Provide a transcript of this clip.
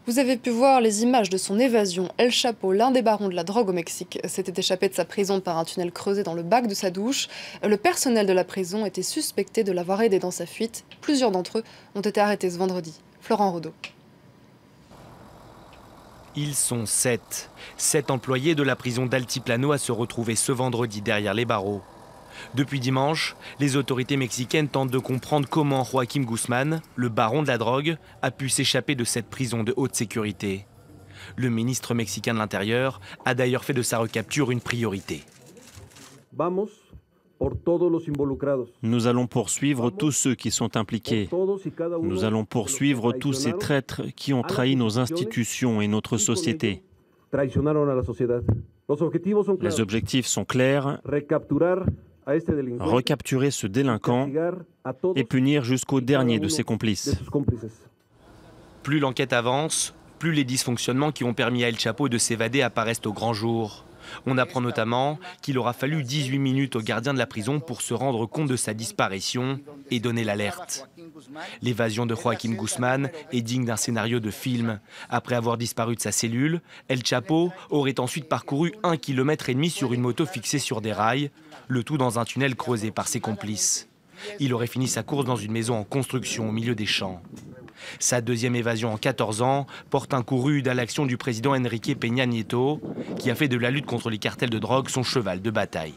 Vous avez pu voir les images de son évasion. El Chapo, l'un des barons de la drogue au Mexique, s'était échappé de sa prison par un tunnel creusé dans le bac de sa douche. Le personnel de la prison était suspecté de l'avoir aidé dans sa fuite. Plusieurs d'entre eux ont été arrêtés ce vendredi. Florent Rodeau. Ils sont 7. 7 employés de la prison d'Altiplano à se retrouver ce vendredi derrière les barreaux. Depuis dimanche, les autorités mexicaines tentent de comprendre comment Joaquim Guzmán, le baron de la drogue, a pu s'échapper de cette prison de haute sécurité. Le ministre mexicain de l'Intérieur a d'ailleurs fait de sa recapture une priorité. Nous allons poursuivre tous ceux qui sont impliqués. Nous allons poursuivre tous ces traîtres qui ont trahi nos institutions et notre société. Les objectifs sont clairs: recapturer ce délinquant et punir jusqu'au dernier de ses complices. Plus l'enquête avance, plus les dysfonctionnements qui ont permis à El Chapo de s'évader apparaissent au grand jour. On apprend notamment qu'il aura fallu 18 minutes aux gardiens de la prison pour se rendre compte de sa disparition et donner l'alerte. L'évasion de Joaquim Guzmán est digne d'un scénario de film. Après avoir disparu de sa cellule, El Chapo aurait ensuite parcouru 1,5 km sur une moto fixée sur des rails, le tout dans un tunnel creusé par ses complices. Il aurait fini sa course dans une maison en construction au milieu des champs. Sa deuxième évasion en 14 ans porte un coup rude à l'action du président Enrique Peña Nieto, qui a fait de la lutte contre les cartels de drogue son cheval de bataille.